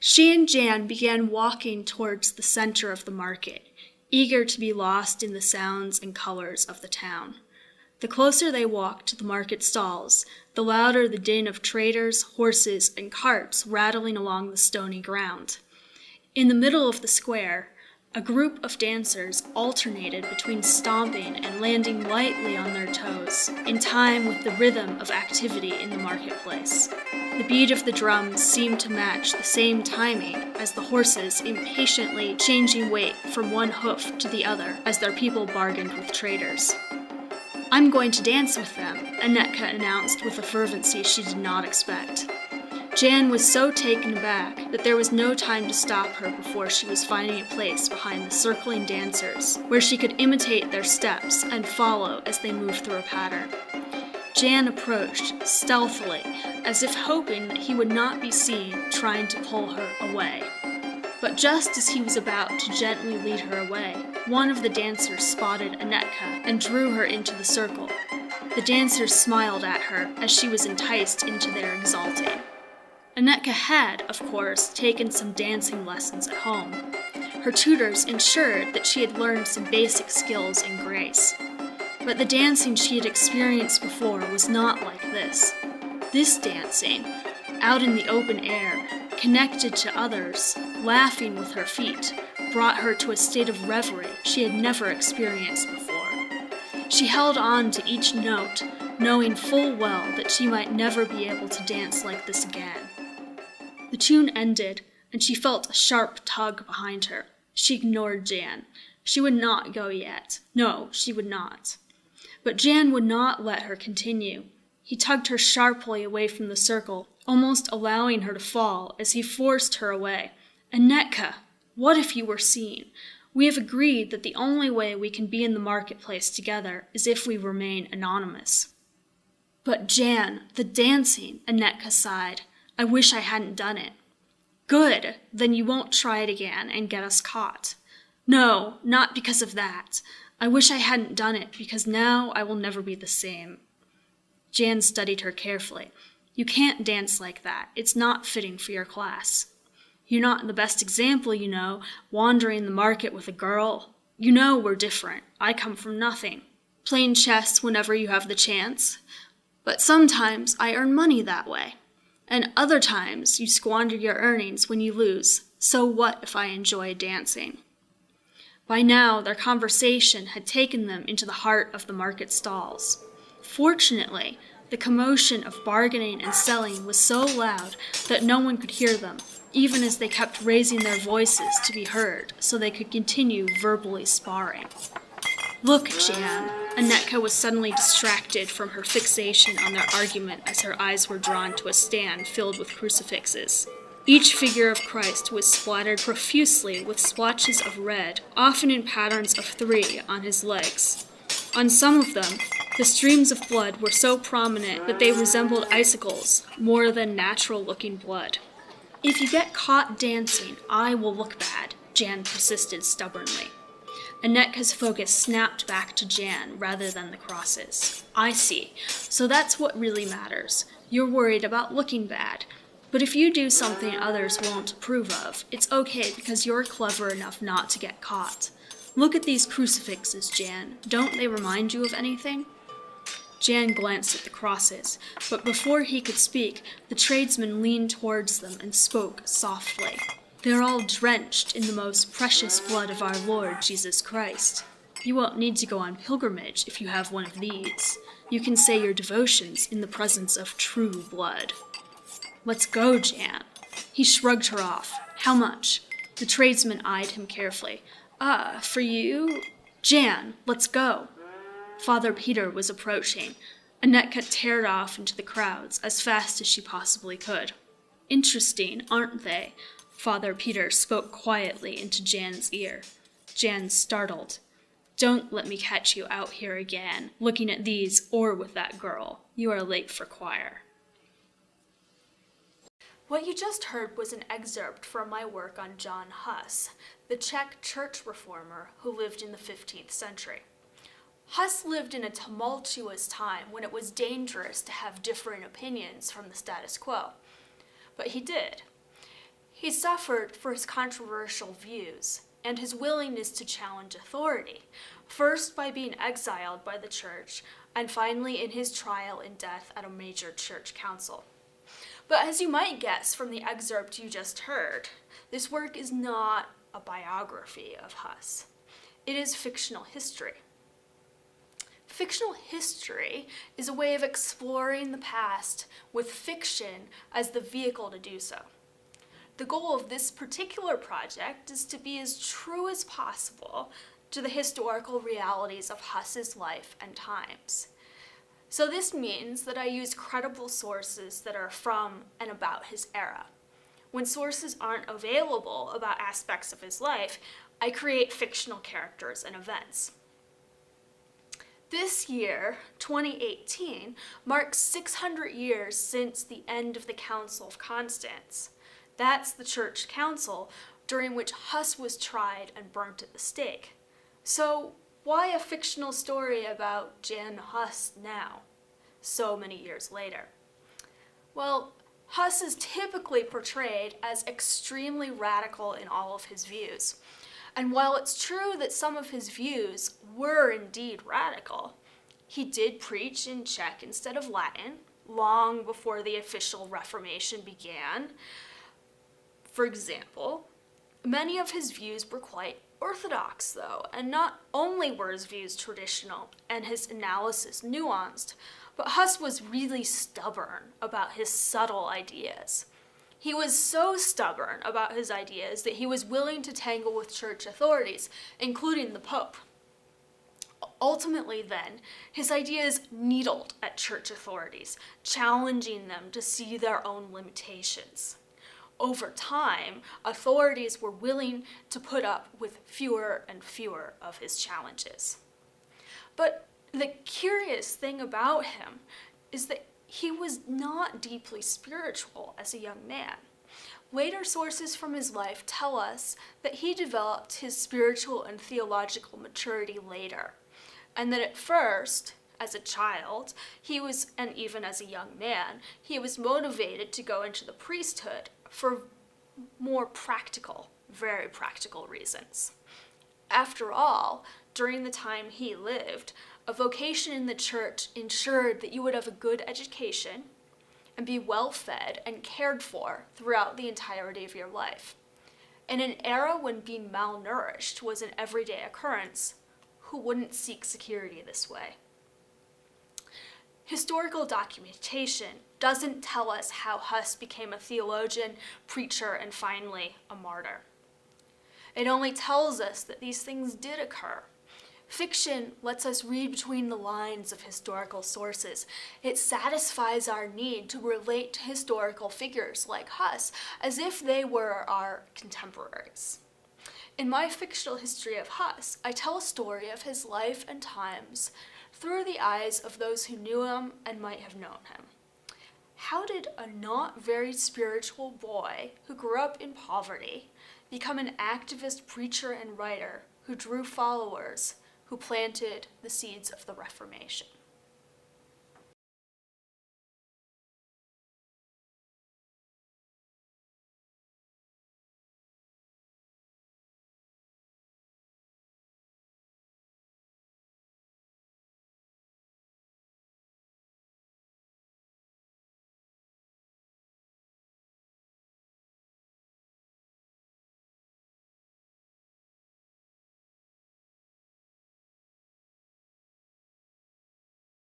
She and Jan began walking towards the center of the market, eager to be lost in the sounds and colors of the town. The closer they walked to the market stalls, the louder the din of traders, horses, and carts rattling along the stony ground. In the middle of the square, a group of dancers alternated between stomping and landing lightly on their toes, in time with the rhythm of activity in the marketplace. The beat of the drums seemed to match the same timing as the horses impatiently changing weight from one hoof to the other as their people bargained with traders. "I'm going to dance with them," Anetka announced with a fervency she did not expect. Jan was so taken aback that there was no time to stop her before she was finding a place behind the circling dancers, where she could imitate their steps and follow as they moved through a pattern. Jan approached stealthily, as if hoping that he would not be seen trying to pull her away. But just as he was about to gently lead her away, one of the dancers spotted Anetka and drew her into the circle. The dancers smiled at her as she was enticed into their exalting. Anetka had, of course, taken some dancing lessons at home. Her tutors ensured that she had learned some basic skills in grace. But the dancing she had experienced before was not like this. This dancing, out in the open air, connected to others, laughing with her feet, brought her to a state of reverie she had never experienced before. She held on to each note, knowing full well that she might never be able to dance like this again. The tune ended, and she felt a sharp tug behind her. She ignored Jan. She would not go yet. No, she would not. But Jan would not let her continue. He tugged her sharply away from the circle, almost allowing her to fall as he forced her away. "Anetka, what if you were seen? We have agreed that the only way we can be in the marketplace together is if we remain anonymous." "But Jan, the dancing," Anetka sighed. "I wish I hadn't done it." "Good, then you won't try it again and get us caught." "No, not because of that. I wish I hadn't done it because now I will never be the same." Jan studied her carefully. "You can't dance like that. It's not fitting for your class. You're not the best example, you know, wandering the market with a girl. You know we're different. I come from nothing. Playing chess whenever you have the chance. But sometimes I earn money that way. And other times you squander your earnings when you lose. So what if I enjoy dancing?" By now, their conversation had taken them into the heart of the market stalls. Fortunately, the commotion of bargaining and selling was so loud that no one could hear them, even as they kept raising their voices to be heard so they could continue verbally sparring. "Look, Jan." Anetka was suddenly distracted from her fixation on their argument as her eyes were drawn to a stand filled with crucifixes. Each figure of Christ was splattered profusely with splotches of red, often in patterns of 3 on his legs. On some of them, the streams of blood were so prominent that they resembled icicles more than natural-looking blood. "If you get caught dancing, I will look bad," Jan persisted stubbornly. Anetka's focus snapped back to Jan rather than the crosses. "I see. So that's what really matters. You're worried about looking bad. But if you do something others won't approve of, it's okay because you're clever enough not to get caught. Look at these crucifixes, Jan. Don't they remind you of anything?" Jan glanced at the crosses, but before he could speak, the tradesman leaned towards them and spoke softly. "They're all drenched in the most precious blood of our Lord Jesus Christ. You won't need to go on pilgrimage if you have one of these. You can say your devotions in the presence of true blood." "Let's go, Jan." He shrugged her off. "How much?" The tradesman eyed him carefully. For you?" "Jan, let's go." Father Peter was approaching. Anetka teared off into the crowds as fast as she possibly could. "Interesting, aren't they?" Father Peter spoke quietly into Jan's ear. Jan startled. "Don't let me catch you out here again, looking at these or with that girl. You are late for choir." What you just heard was an excerpt from my work on Jan Hus, the Czech church reformer who lived in the 15th century. Hus lived in a tumultuous time when it was dangerous to have differing opinions from the status quo. But he did. He suffered for his controversial views and his willingness to challenge authority, first by being exiled by the church, and finally in his trial and death at a major church council. But as you might guess from the excerpt you just heard, this work is not a biography of Hus. It is fictional history. Fictional history is a way of exploring the past with fiction as the vehicle to do so. The goal of this particular project is to be as true as possible to the historical realities of Hus's life and times. So this means that I use credible sources that are from and about his era. When sources aren't available about aspects of his life, I create fictional characters and events. This year, 2018, marks 600 years since the end of the Council of Constance. That's the church council during which Hus was tried and burnt at the stake. So why a fictional story about Jan Hus now, so many years later? Well, Hus is typically portrayed as extremely radical in all of his views. And while it's true that some of his views were indeed radical, he did preach in Czech instead of Latin, long before the official Reformation began. For example, many of his views were quite orthodox, though, and not only were his views traditional and his analysis nuanced, but Hus was really stubborn about his subtle ideas. He was so stubborn about his ideas that he was willing to tangle with church authorities, including the Pope. Ultimately, then, his ideas needled at church authorities, challenging them to see their own limitations. Over time, authorities were willing to put up with fewer and fewer of his challenges. But the curious thing about him is that he was not deeply spiritual as a young man. Later sources from his life tell us that he developed his spiritual and theological maturity later, and that at first, as a child, and even as a young man, he was motivated to go into the priesthood for more practical, very practical reasons. After all, during the time he lived, a vocation in the church ensured that you would have a good education and be well fed and cared for throughout the entirety of your life. In an era when being malnourished was an everyday occurrence, who wouldn't seek security this way? Historical documentation doesn't tell us how Hus became a theologian, preacher, and finally a martyr. It only tells us that these things did occur. Fiction lets us read between the lines of historical sources. It satisfies our need to relate to historical figures like Hus as if they were our contemporaries. In my fictional history of Hus, I tell a story of his life and times through the eyes of those who knew him and might have known him. How did a not very spiritual boy who grew up in poverty become an activist preacher and writer who drew followers, who planted the seeds of the Reformation?